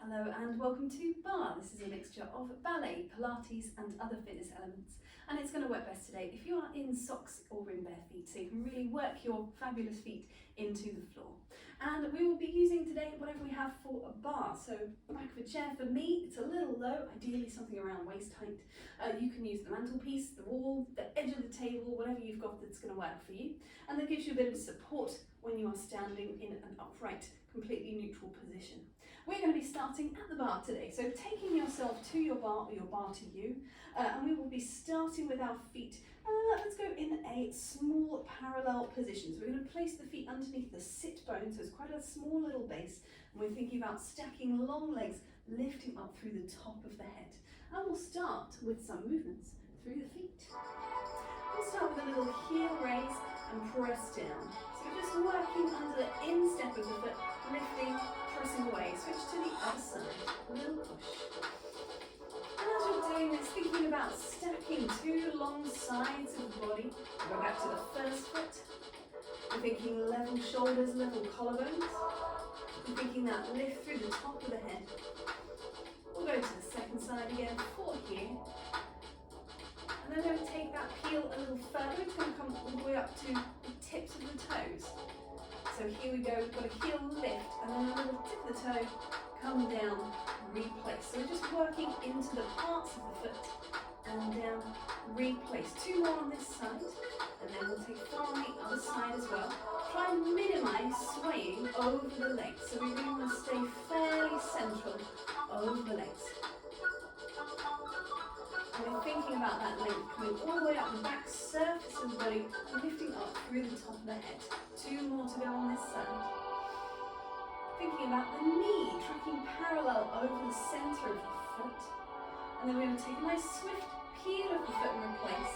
Hello and welcome to Barre. This is a mixture of ballet, Pilates and other fitness elements, and it's going to work best today if you are in socks or in bare feet, so you can really work your fabulous feet into the floor. And we will be using today whatever we have for a bar. So back of a chair for me, it's a little low, ideally something around waist height. You can use the mantelpiece, the wall, the edge of the table, whatever you've got that's going to work for you, and that gives you a bit of support when you are standing in an upright, completely neutral position. We're going to be starting at the bar today, so taking yourself to your bar or your bar to you, and we will be starting with our feet. Let's go in a small parallel position. So we're going to place the feet underneath the sit bone, so it's quite a small little base, and we're thinking about stacking long legs, lifting up through the top of the head. And we'll start with some movements through the feet. We'll start with a little heel raise and press down. So we're just working under the instep of the foot, lifting, pressing away. Switch to the other side, a little push. And as you're doing this, thinking about stacking two long sides of the body. Go back to the first foot. We're thinking level shoulders, level collarbones. We're thinking that lift through the top of the head. We'll go to the second side again, 4 here. And then we're going to take that heel a little further. It's going to come all the way up to the tips of the toes. So here we go, we've got a heel lift and then a little tip of the toe, come down, replace. So we're just working into the parts of the foot and down, replace. 2 more on this side, and then we'll take 4 on the other side as well. Try and minimize swaying over the legs. So we really want to stay fairly central over the legs. And we're thinking about that length coming all the way up the back surface of the body, lifting up through the top of the head. 2 more to go on this side. Thinking about the knee, tracking parallel over the centre of the foot. And then we're going to take a nice swift peel of the foot and replace.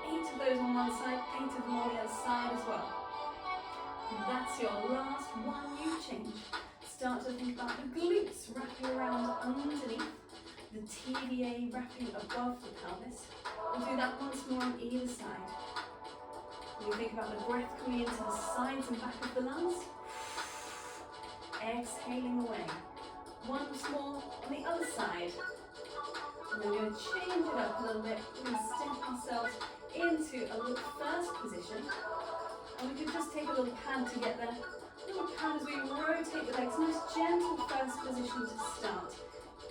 8 of those on one side, 8 of them on the other side as well. And that's your last one. You change. Start to think about the glutes wrapping around underneath. The TVA wrapping above the pelvis. We'll do that once more on either side. When you think about the breath coming into the sides and back of the lungs, exhaling away. Once more on the other side. And then we're going to change it up a little bit. We're going to step ourselves into a little first position. And we can just take a little pad to get there. A little pad as we rotate the legs. Nice gentle first position to start.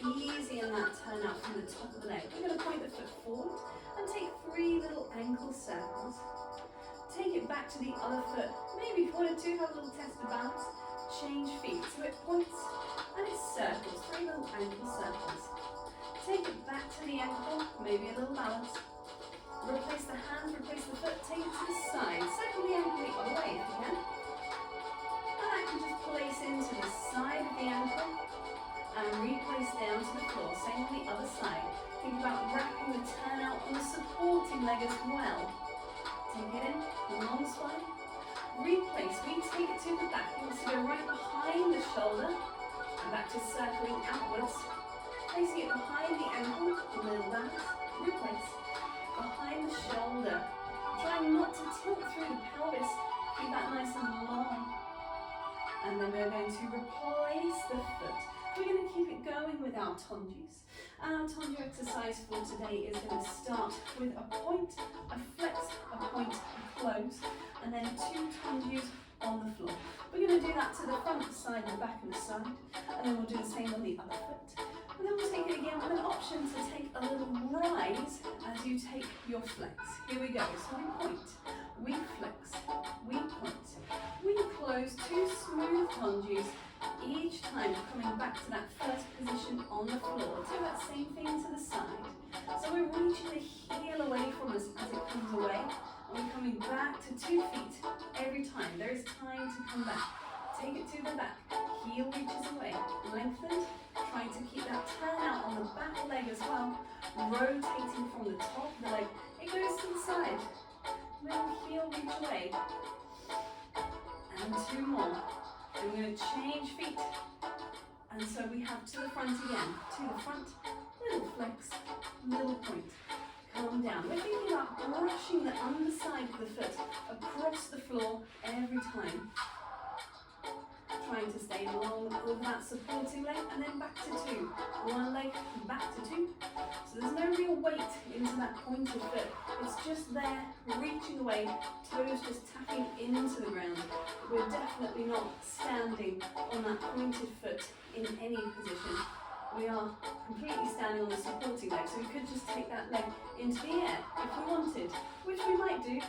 Easy in that turn out from the top of the leg. We're going to point the foot forward and take 3 little ankle circles. Take it back to the other foot. Maybe if you wanted to have a little test of balance, change feet. So it points and it circles. 3 little ankle circles. Take it back to the ankle, maybe a little balance. Replace the hands, replace the foot, take it to the side. Circle the ankle the other way if you can. And that can just place into the side of the ankle. And replace down to the floor, same on the other side. Think about wrapping the turnout on the supporting leg as well. Take it in, long spine. Replace, we take it to the back. You want to go right behind the shoulder and back to circling outwards. Placing it behind the ankle, a little balance. Replace, behind the shoulder. Trying not to tilt through the pelvis. Keep that nice and long. And then we're going to replace the foot. We're going to keep it going with our tondus. Our tondu exercise for today is going to start with a point, a flex, a point, a close, and then 2 tondus on the floor. We're going to do that to the front, the side, the back and the side, and then we'll do the same on the other foot. And then we'll take it again with an option to take a little rise as you take your flex. Here we go. So we point, we flex, we point, we close, 2 smooth tondus. Each time coming back to that first position on the floor. Do that same thing to the side. So we're reaching the heel away from us as it comes away. And we're coming back to 2 feet every time. There is time to come back. Take it to the back. Heel reaches away. Lengthened. Trying to keep that turn out on the back leg as well. Rotating from the top of the leg. It goes to the side. Then heel reach away. And 2 more. And we're going to change feet, and so we have to the front again, to the front, little flex, little point, come down. We're thinking about brushing the underside of the foot across the floor every time. trying to stay long with that supporting leg, and then back to 2. One leg, back to 2. So there's no real weight into that pointed foot. It's just there, reaching away, toes just tapping into the ground. We're definitely not standing on that pointed foot in any position. We are completely standing on the supporting leg, so we could just take that leg into the air if we wanted, which we might do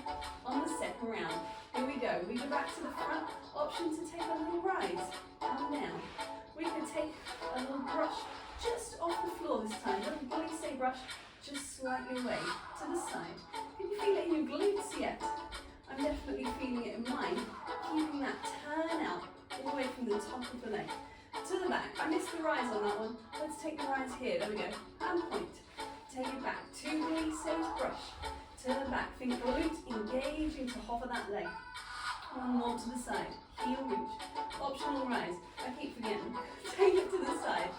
on the second round. Here we go. We go back to the front. Option to take a little rise and down. We could take a little brush just off the floor this time. A little glisse brush just slightly away to the side. Can you feel it in your glutes yet? I'm definitely feeling it in mine. Keeping that turn out all the way from the top of the leg to the back. I missed the rise on that one. Let's take the rise here. There we go. And point. Take it back. 2 glisses, brush to the back. Think glute engaging to hover that leg. One more to the side. Heel reach. Optional rise. I keep forgetting. Take it to the side.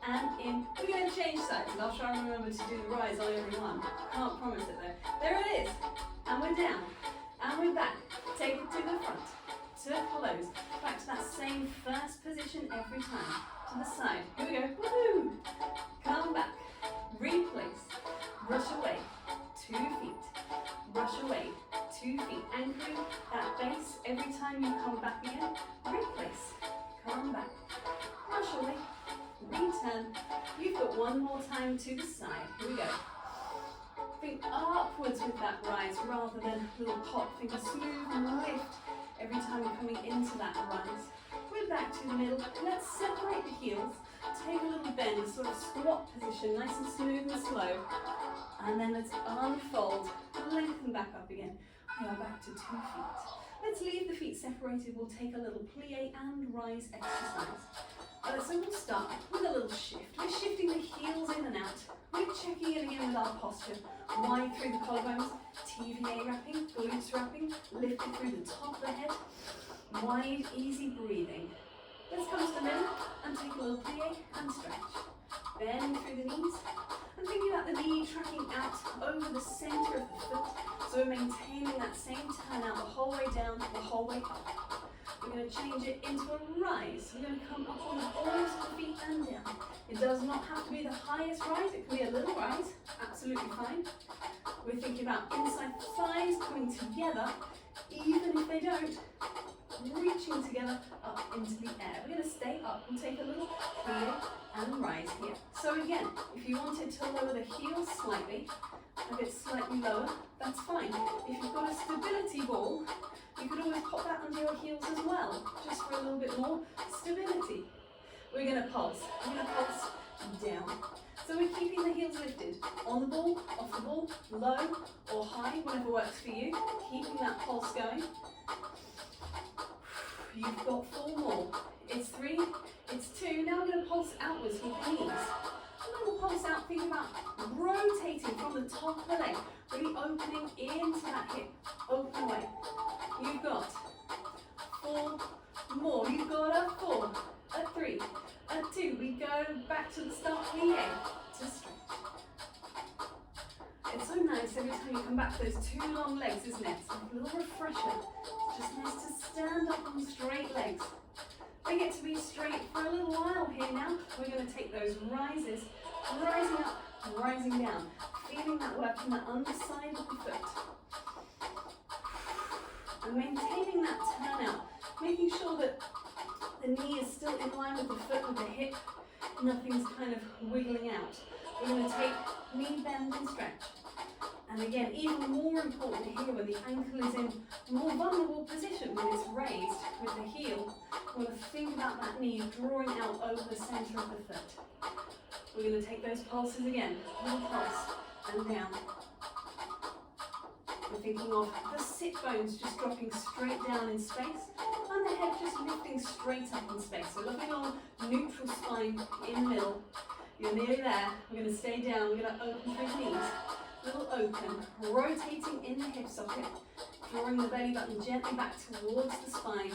And in. We're going to change sides, and I'll try and remember to do the rise on every one. Can't promise it though. There it is. And we're down. And we're back. Take it to the front. To close. Back to that same first position every time. To the side. Here we go. Woohoo! Come back. Replace. Brush away. 2 feet. Brush away. 2 feet. Anchoring that base every time you come back again. Replace. Come back. Brush away. Return. You've got one more time to the side. Here we go. Think upwards with that rise rather than little pop. Think a smooth lift every time you're coming into that rise. We're back to the middle. Let's separate the heels. Take a little bend, a sort of squat position, nice and smooth and slow. And then let's unfold, lengthen back up again. We are back to 2 feet. Let's leave the feet separated. We'll take a little plie and rise exercise. So we'll start with a little shift. We're shifting the heels in and out. We're checking in again with our posture. Wide through the collarbones, TVA wrapping, glutes wrapping, lifted through the top of the head. Wide, easy breathing. Let's come to the middle and take a little plie and stretch. Bend through the knees. And thinking about the knee tracking out over the centre of the foot. So we're maintaining that same turn out the whole way down, the whole way up. We're going to change it into a rise. We're going to come up on the balls of the feet and down. It does not have to be the highest rise. It can be a little rise. Absolutely fine. We're thinking about inside thighs coming together, even if they don't. Reaching together up into the air. We're going to stay up and take a little plie and rise here. So again, if you wanted to lower the heels slightly, a bit slightly lower, that's fine. If you've got a stability ball, you could always pop that under your heels as well, just for a little bit more stability. We're going to pulse. We're going to pulse down. So we're keeping the heels lifted. On the ball, off the ball, low or high, whatever works for you. Keeping that pulse going. You've got 4 more. It's 3, it's 2. Now we're going to pulse outwards with the knees. A little pulse out, think about rotating from the top of the leg, really opening into that hip, open away. You've got 4 more. You've got a 4, a 3, a 2. We go back to the start plie to stretch. It's so nice every time you come back to those 2 long legs, isn't it? It's a little refresher. It's just nice to stand up on straight legs. They get to be straight for a little while here now. We're going to take those rises, rising up, rising down. Feeling that work in the underside of the foot. And maintaining that turn out. Making sure that the knee is still in line with the foot, with the hip. Nothing's kind of wiggling out. We're going to take knee bend and stretch. And again, even more important here when the ankle is in a more vulnerable position, when it's raised with the heel, we want to think about that knee drawing out over the centre of the foot. We're going to take those pulses again, little pulse and down. We're thinking of the sit bones just dropping straight down in space, and the head just lifting straight up in space. So looking on neutral spine in the middle. You're nearly there. We're going to stay down. We're going to open through the knees. Little open, rotating in the hip socket, drawing the belly button gently back towards the spine.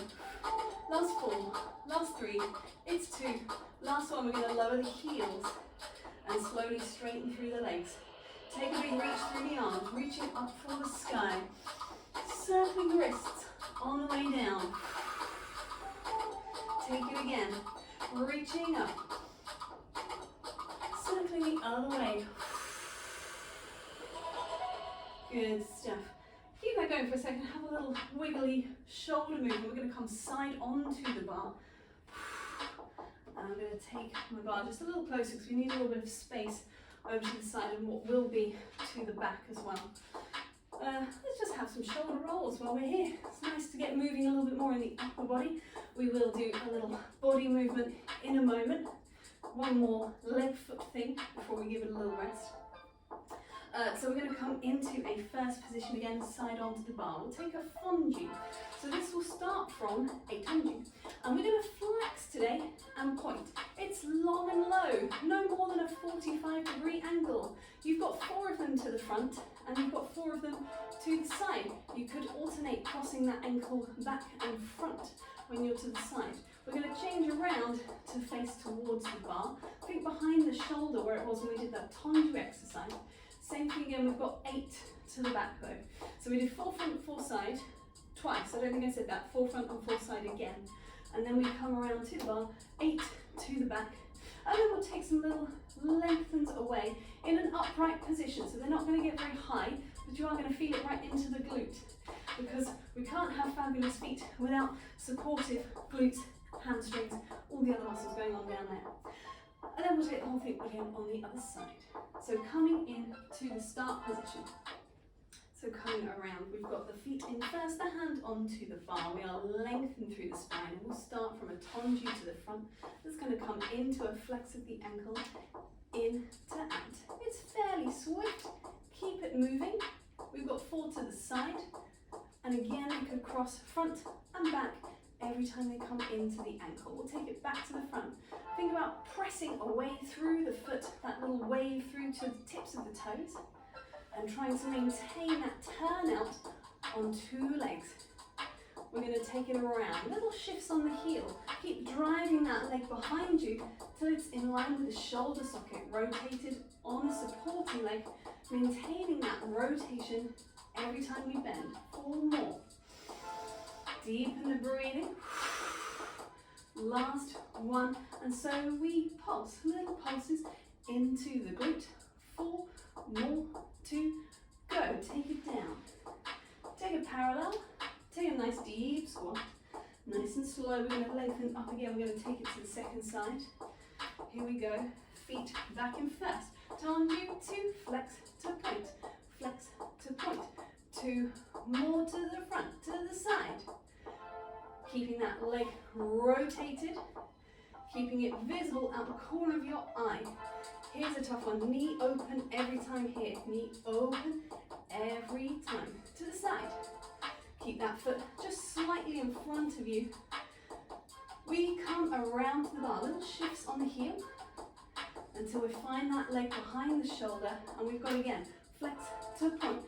Last 4, last 3, it's 2. Last one, we're going to lower the heels and slowly straighten through the legs. Take a big reach through the arms, reaching up for the sky. Circling the wrists on the way down. again. Reaching up. Circling the other way. Good stuff. Keep that going for a second. Have a little wiggly shoulder movement. We're going to come side onto the bar. And I'm going to take my bar just a little closer because we need a little bit of space over to the side and what will be to the back as well. Let's just have some shoulder rolls while we're here. It's nice to get moving a little bit more in the upper body. We will do a little body movement in a moment. One more leg foot thing before we give it a little rest. So we're going to come into a first position again, side onto the bar. We'll take a fondu. So this will start from a fondu. And we're going to flex today and point. It's long and low, no more than a 45-degree angle. You've got 4 of them to the front and you've got 4 of them to the side. You could alternate crossing that ankle back and front when you're to the side. We're going to change around to face towards the bar. Think behind the shoulder where it was when we did that tondu exercise. Same thing again, we've got 8 to the back though. So we did 4 front, 4 side, twice. I don't think I said that. 4 front and 4 side again. And then we come around to the bar, 8 to the back. And then we'll take some little lengthens away in an upright position. So they're not going to get very high, but you are going to feel it right into the glute. Because we can't have fabulous feet without supportive glutes, hamstrings, all the other muscles going on down there. And then we'll take the whole thing again on the other side. So coming in to the start position. So coming around, we've got the feet in first, the hand onto the bar. We are lengthened through the spine and we'll start from a tondu to the front. That's going to come into a flex of the ankle, in to out. It's fairly swift. Keep it moving. We've got 4 to the side. And again, we could cross front and back every time they come into the ankle. We'll take it back to the front. Think about pressing away through the foot, that little wave through to the tips of the toes, and trying to maintain that turnout on 2 legs. We're going to take it around. Little shifts on the heel. Keep driving that leg behind you till it's in line with the shoulder socket, rotated on the supporting leg, maintaining that rotation every time we bend. 4 more. Deepen the breathing. Last 1, and so we pulse, little pulses into the glute. 4 more to go. Take it down. Take it parallel. Take a nice deep squat. Nice and slow. We're going to lengthen up again. We're going to take it to the second side. Here we go. Feet back in first. Tondu to flex to point. Flex to point. 2 more to the front, to the side. Keeping that leg rotated, keeping it visible out the corner of your eye. Here's a tough one, knee open every time here. Knee open every time. To the side. Keep that foot just slightly in front of you. We come around to the bar, little shifts on the heel until we find that leg behind the shoulder, and we've got again, flex to point.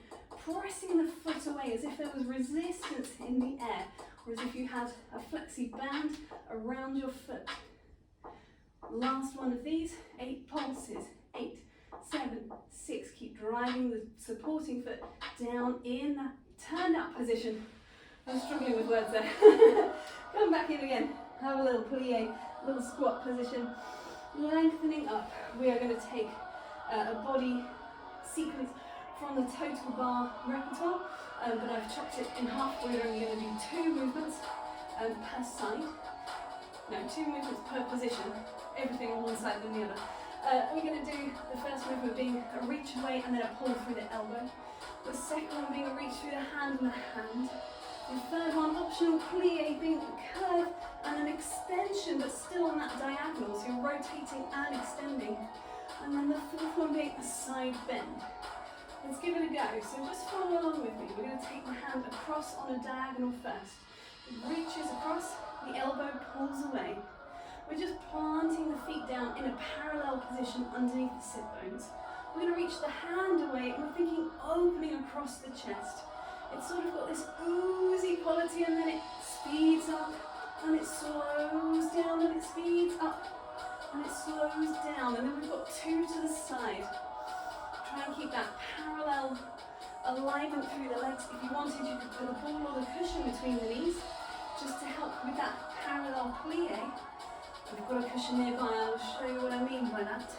Pressing the foot away as if there was resistance in the air, or as if you had a flexi band around your foot. Last one of these, 8 pulses. 8, 7, 6. Keep driving the supporting foot down in that turned out position. I'm struggling with words there. Come back in again. Have a little plie, little squat position. Lengthening up. We are going to take a body sequence from the Total Barre repertoire, but I've chopped it in half. We're only going to do 2 movements per side. No, 2 movements per position. Everything on one side than the other. We're going to do the first movement being a reach away and then a pull through the elbow. The second one being a reach through the hand and the hand. The third one, optional plie, being a curve and an extension, but still on that diagonal, so you're rotating and extending. And then the fourth one being a side bend. Let's give it a go. So just follow along with me. We're going to take the hand across on a diagonal first. It reaches across, the elbow pulls away. We're just planting the feet down in a parallel position underneath the sit bones. We're going to reach the hand away and we're thinking opening across the chest. It's sort of got this oozy quality, and then it speeds up and it slows down and it speeds up and it slows down, and then we've got 2 to the side. Try and keep that parallel alignment through the legs. If you wanted, you could put a ball or a cushion between the knees just to help with that parallel plie. We've got a cushion nearby, I'll show you what I mean by that.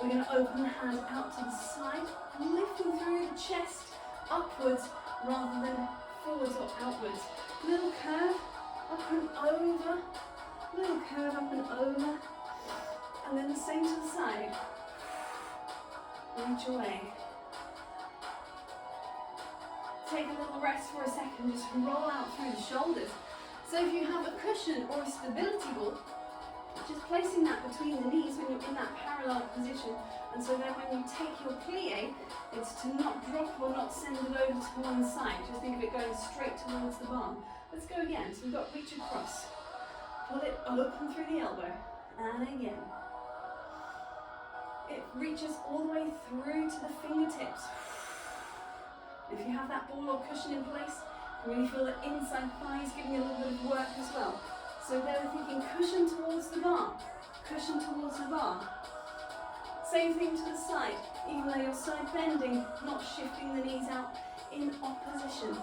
We're going to open the hand out to the side, lifting through the chest, upwards rather than forwards or outwards. Little curve, up and over, little curve up and over, and then the same to the side. Reach away. Take a little rest for a second, just roll out through the shoulders. So if you have a cushion or a stability ball, just placing that between the knees when you're in that parallel position, and so then when you take your plie, it's to not drop or not send it over to one side. Just think of it going straight towards the barre. Let's go again. So we've got reach across. Pull it open through the elbow. And again. It reaches all the way through to the fingertips. If you have that ball or cushion in place, you really feel the inside thighs giving you a little bit of work as well. So there we're thinking cushion towards the barre, cushion towards the barre. Same thing to the side, even though you're side bending, not shifting the knees out in opposition.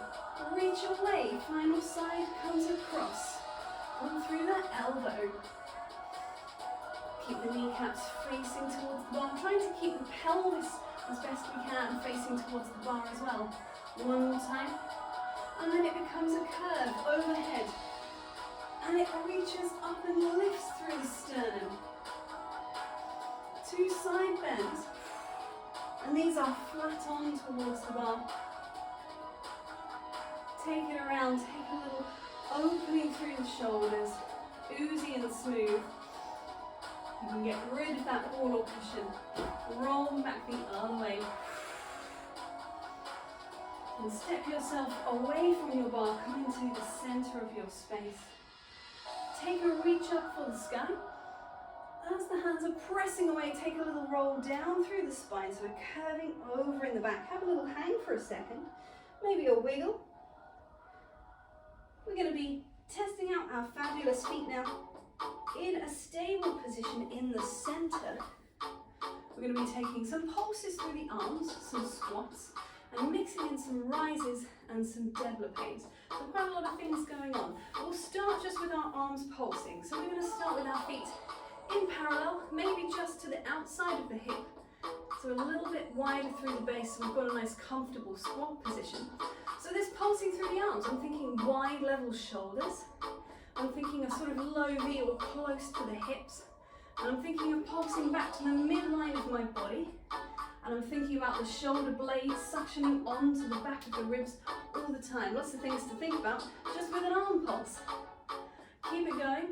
Reach away, final side comes across. Pull through that elbow. Keep the kneecaps facing towards the barre, trying to keep the pelvis as best we can facing towards the barre as well. One more time. And then it becomes a curve overhead. And it reaches up and lifts through the sternum. Two side bends. And these are flat on towards the barre. Take it around, take a little opening through the shoulders. Oozy and smooth. You can get rid of that ball or cushion. Roll back the other way. And step yourself away from your barre, come into the center of your space. Take a reach up for the sky. As the hands are pressing away, take a little roll down through the spine. So we're curving over in the back. Have a little hang for a second. Maybe a wiggle. We're going to be testing out our fabulous feet now in a stable position in the center. We're going to be taking some pulses through the arms, some squats, and mixing in some rises and some développés. So quite a lot of things going on. We'll start just with our arms pulsing. So we're going to start with our feet in parallel, maybe just to the outside of the hip. So a little bit wider through the base, so we've got a nice comfortable squat position. So this pulsing through the arms, I'm thinking wide level shoulders. I'm thinking of sort of low V or close to the hips. And I'm thinking of pulsing back to the midline of my body. And I'm thinking about the shoulder blades suctioning onto the back of the ribs all the time. Lots of things to think about just with an arm pulse. Keep it going.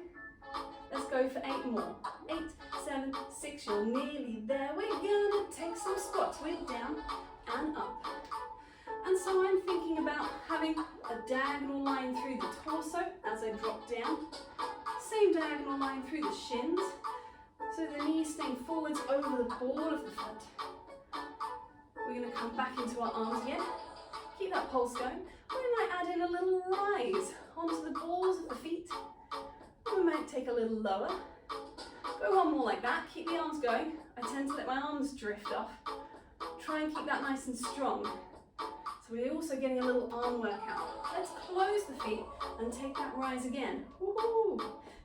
Let's go for 8 more. 8, 7, 6, you're nearly there. We're gonna take some squats. We're down and up. And so I'm thinking about having a diagonal line through the torso as I drop down. Same diagonal line through the shins. So the knees staying forwards over the ball of the foot. We're going to come back into our arms again. Keep that pulse going. We might add in a little rise onto the balls of the feet. We might take a little lower. Go one more like that. Keep the arms going. I tend to let my arms drift off. Try and keep that nice and strong. So we're also getting a little arm workout. Let's close the feet and take that rise again. Woohoo!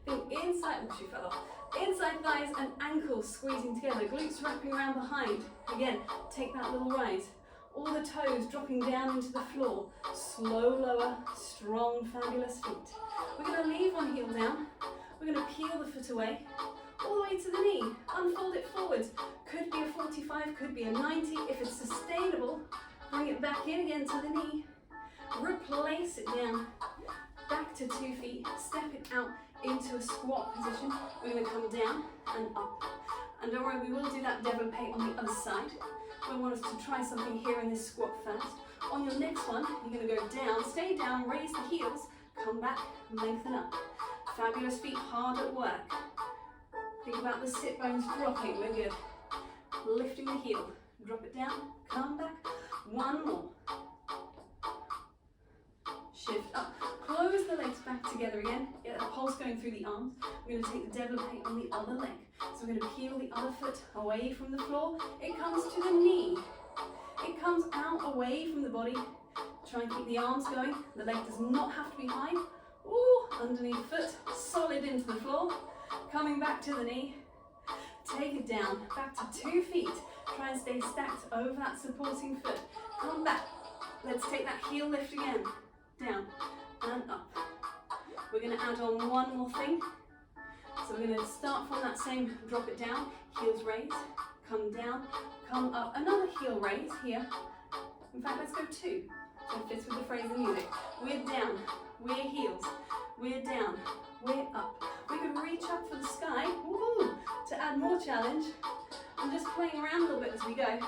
Think inside, oh, she fell off. Inside thighs and ankles squeezing together, glutes wrapping around behind. Again, take that little rise. All the toes dropping down into the floor. Slow lower, strong, fabulous feet. We're going to leave one heel down. We're going to peel the foot away, all the way to the knee. Unfold it forwards. Could be a 45, could be a 90. If it's sustainable, bring it back in again to the knee. Replace it down. Back to 2 feet. Step it out into a squat position. We're going to come down and up. And don't worry, we will do that développé on the other side. I want us to try something here in this squat first. On your next one, you're going to go down, stay down, raise the heels, come back, lengthen up. Fabulous feet, hard at work. Think about the sit bones dropping, we're good. Lifting the heel, drop it down, come back. One more. Shift up, close the legs back together again, get that pulse going through the arms. We're going to take the développé on the other leg. So we're going to peel the other foot away from the floor. It comes to the knee. It comes out away from the body. Try and keep the arms going. The leg does not have to be high. Ooh, underneath foot, solid into the floor. Coming back to the knee. Take it down, back to 2 feet. Try and stay stacked over that supporting foot. Come back. Let's take that heel lift again. Down and up. We're going to add on one more thing. So we're going to start from that same, drop it down, heels raise, come down, come up. Another heel raise here. In fact, let's go 2. So it fits with the phrase of music. We're down, we're heels, we're down, we're up. We could reach up for the sky, woohoo, to add more challenge. I'm just playing around a little bit as we go,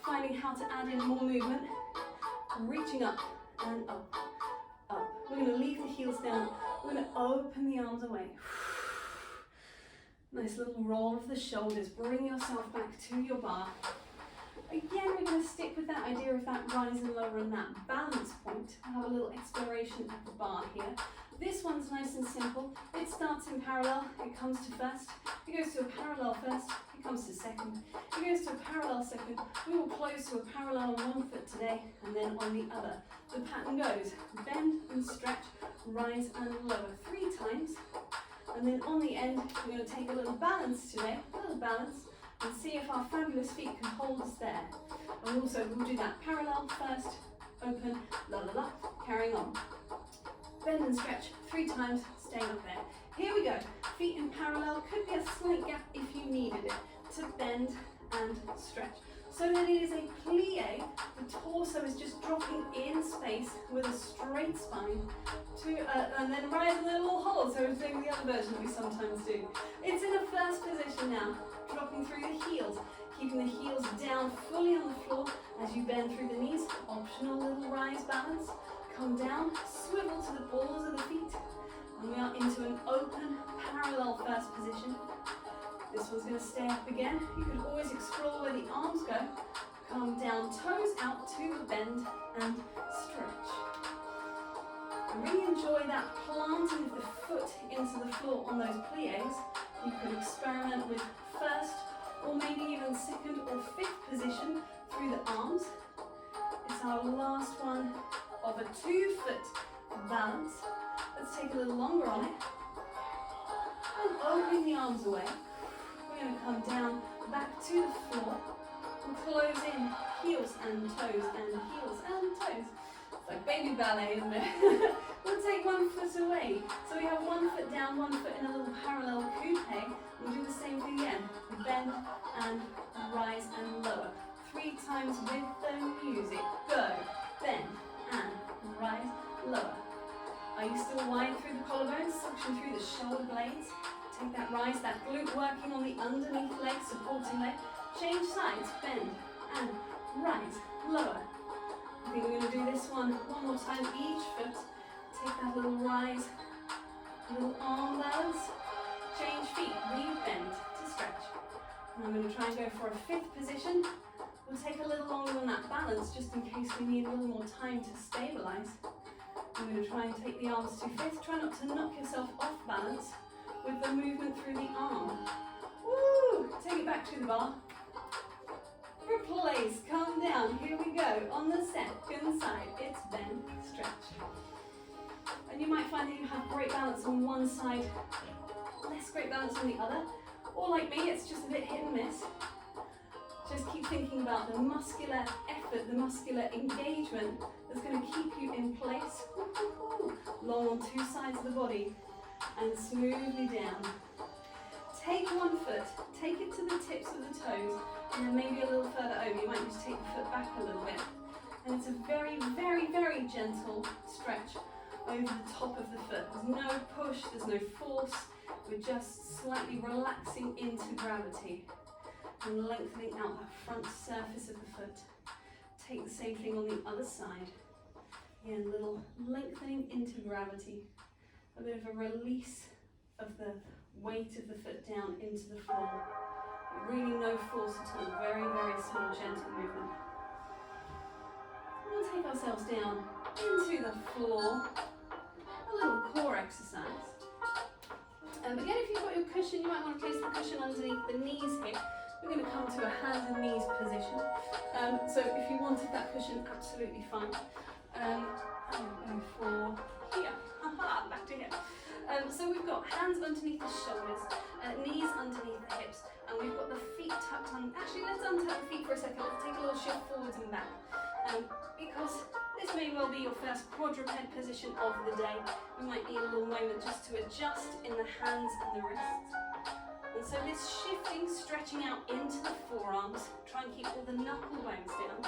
finding how to add in more movement, reaching up and up, up. We're going to leave the heels down. We're going to open the arms away. Nice little roll of the shoulders. Bring yourself back to your bar. Again, we're going to stick with that idea of that rise and lower and that balance point. We'll have a little exploration at the bar here. This one's nice and simple. It starts in parallel, it comes to first, it goes to a parallel first, it comes to second, it goes to a parallel second. We will close to a parallel on one foot today and then on the other. The pattern goes bend and stretch, rise and lower 3 times. And then on the end, we're going to take a little balance today, a little balance, and see if our fabulous feet can hold us there. And also we'll do that parallel first, open, la la la, carrying on. Bend and stretch 3 times, staying up there. Here we go, feet in parallel, could be a slight gap if you needed it, to bend and stretch. So that it is a plie, the torso is just dropping in space with a straight spine, and then rise in a little hold, so we're doing the other version we sometimes do. It's in a first position now, dropping through the heels, keeping the heels down fully on the floor as you bend through the knees, optional little rise balance. Come down, swivel to the balls of the feet, and we are into an open parallel first position. This one's going to stay up again. You can always explore where the arms go. Come down, toes out to the bend and stretch. And really enjoy that planting of the foot into the floor on those plies. You could experiment with first or maybe even second or 5th position through the arms. It's our last one of a 2-foot balance. Let's take a little longer on it. And opening the arms away. We're going to come down, back to the floor, and close in, heels and toes, and heels and toes. It's like baby ballet, isn't it? We'll take 1 foot away. So we have 1 foot down, 1 foot in a little parallel coupe. We'll do the same thing again. Bend and rise and lower. 3 times with the music. Go, bend and rise, lower. Are you still wide through the collarbones? Suction through the shoulder blades. Take that rise, that glute working on the underneath leg, supporting leg. Change sides, bend and rise, lower. I think we're going to do this one more time each foot. Take that little rise, little arm balance. Change feet, re-bend to stretch. And I'm going to try and go for a 5th position. We'll take a little longer on that balance just in case we need a little more time to stabilize. I'm going to try and take the arms to 5th. Try not to knock yourself off balance with the movement through the arm. Woo! Take it back to the bar. Replace, come down, here we go. On the second side, it's bend, stretch. And you might find that you have great balance on one side, less great balance on the other. Or like me, it's just a bit hit and miss. Just keep thinking about the muscular effort, the muscular engagement that's going to keep you in place. Long on 2 sides of the body and smoothly down. Take 1 foot, take it to the tips of the toes, and then maybe a little further over. You might just take the foot back a little bit. And it's a very, very, very gentle stretch over the top of the foot. There's no push, there's no force. We're just slightly relaxing into gravity and lengthening out that front surface of the foot. Take the same thing on the other side. Again, a little lengthening into gravity. A bit of a release of the weight of the foot down into the floor. Really no force at all, very, very small, gentle movement. We'll take ourselves down into the floor. A little core exercise. Again, if you've got your cushion, you might want to place the cushion underneath the knees here. We're going to come to a hands and knees position. So if you wanted that cushion, absolutely fine. I'm going for here. Back to here. So we've got got hands underneath the shoulders, knees underneath the hips, and we've got the feet tucked on. Actually, let's untuck the feet for a second. Let's take a little shift forwards and back. Because this may well be your first quadruped position of the day. You might need a little moment just to adjust in the hands and the wrists. And so this shifting, stretching out into the forearms, try and keep all the knuckle bones down.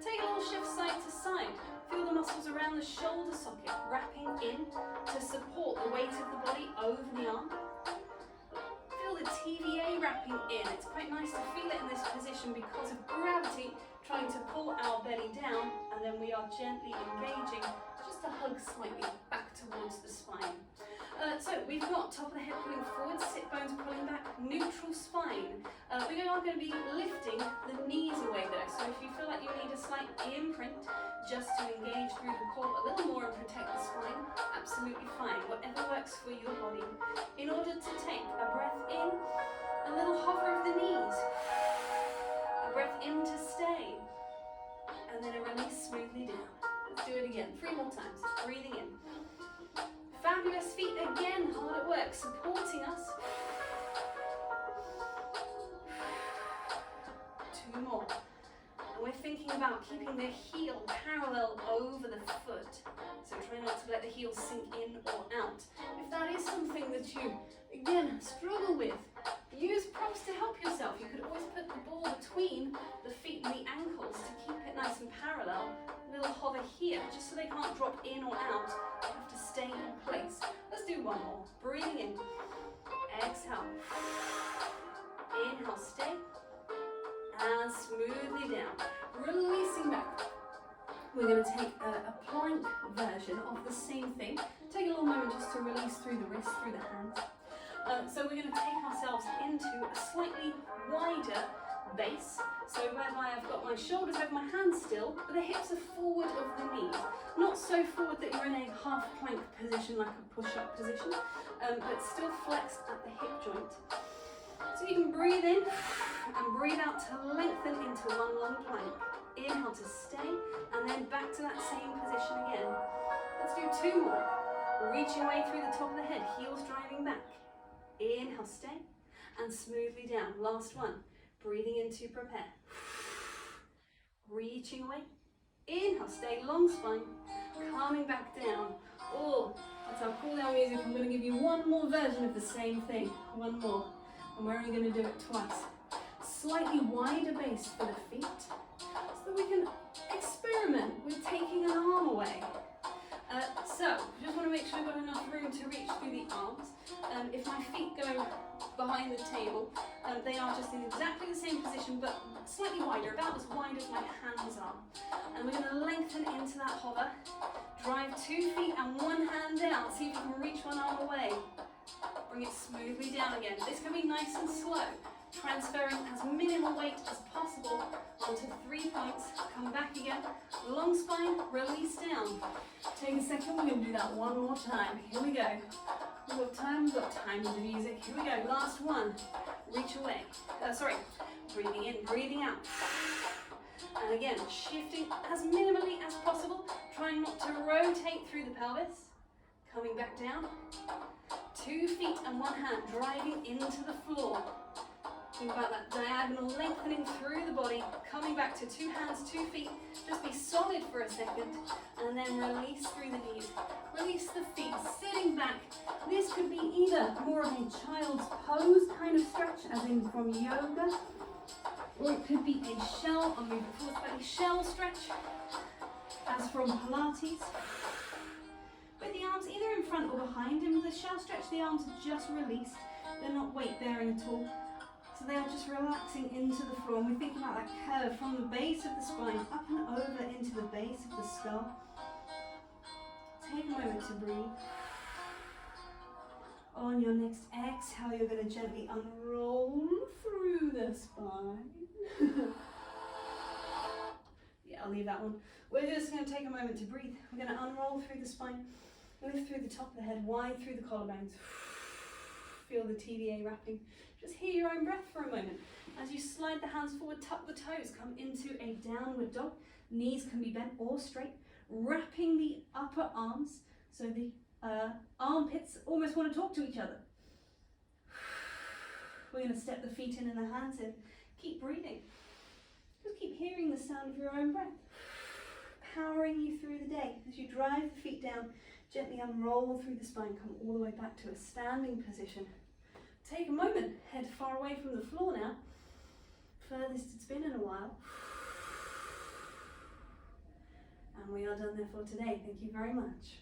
Take a little shift side to side. Feel the muscles around the shoulder socket wrapping in to support the weight of the body over the arm. Feel the TVA wrapping in. It's quite nice to feel it in this position because of gravity trying to pull our belly down, and then we are gently engaging just to hug slightly back towards the spine. So we've got top of the head pulling forward, sit bones pulling back, neutral spine. We are going to be lifting the knees away though, so if you feel like you need a slight imprint just to engage through the core a little more and protect the spine, absolutely fine, whatever works for your body. In order to take a breath in, a little hover of the knees, a breath in to stay, and then a release smoothly down. Let's do it again, 3 more times, breathing in. Fabulous, feet again, hard at work, supporting us. 2 more. And we're thinking about keeping the heel parallel over the foot. So try not to let the heel sink in or out. If that is something that you, again, struggle with, use props to help yourself. You could always put the ball between the feet and the ankles to keep it nice and parallel. A little hover here, just so they can't drop in or out. They have to stay in place. Let's do 1 more. Breathing in. Exhale. Inhale, stay. And smoothly down. Releasing back. We're going to take a plank version of the same thing. Take a little moment just to release through the wrists, through the hands. So we're going to take ourselves into a slightly wider base, so whereby I've got my shoulders over my hands still, but the hips are forward of the knees. Not so forward that you're in a half plank position like a push-up position, but still flexed at the hip joint. So you can breathe in and breathe out to lengthen into 1 long plank. Inhale to stay, and then back to that same position again. Let's do 2 more. Reaching away through the top of the head, heels driving back. Inhale, stay, and smoothly down. Last one. Breathing in to prepare. Reaching away. Inhale, stay, long spine. Calming back down. Oh, that's our cool down music. I'm going to give you 1 more version of the same thing. 1 more. And we're only going to do it twice. Slightly wider base for the feet, so that we can experiment with taking an arm away. So, just want to make sure I've got enough room to reach through the arms. If my feet go behind the table, they are just in exactly the same position, but slightly wider, about as wide as my hands are. And we're going to lengthen into that hover. Drive 2 feet and 1 hand down. See if you can reach 1 arm away. Bring it smoothly down again. This can be nice and slow. Transferring as minimal weight as possible onto 3 points. Come back again. Long spine, release down. Take a second, we're going to do that 1 more time. Here we go. We've got time with the music. Here we go, last one. Reach away. Breathing in, breathing out. And again, shifting as minimally as possible. Trying not to rotate through the pelvis. Coming back down. 2 feet and 1 hand driving into the floor. Think about that diagonal lengthening through the body, coming back to 2 hands, 2 feet. Just be solid for a second, and then release through the knees. Release the feet, sitting back. This could be either more of a child's pose kind of stretch, as in from yoga, or it could be a shell, I'll move it forward slightly, shell stretch, as from Pilates. With the arms either in front or behind. In the shell stretch, the arms are just released. They're not weight bearing at all. So they are just relaxing into the floor. And we think about that curve from the base of the spine up and over into the base of the skull. Take a moment to breathe. On your next exhale, you're going to gently unroll through the spine. Yeah, I'll leave that one. We're just going to take a moment to breathe. We're going to unroll through the spine, lift through the top of the head, wide through the collarbones. Feel the TVA wrapping. Just hear your own breath for a moment. As you slide the hands forward, tuck the toes, come into a downward dog. Knees can be bent or straight. Wrapping the upper arms, so the Armpits almost want to talk to each other. We're going to step the feet in and the hands in. Keep breathing. Just keep hearing the sound of your own breath. Powering you through the day. As you drive the feet down, gently unroll through the spine, come all the way back to a standing position. Take a moment, head far away from the floor now. Furthest it's been in a while. And we are done there for today. Thank you very much.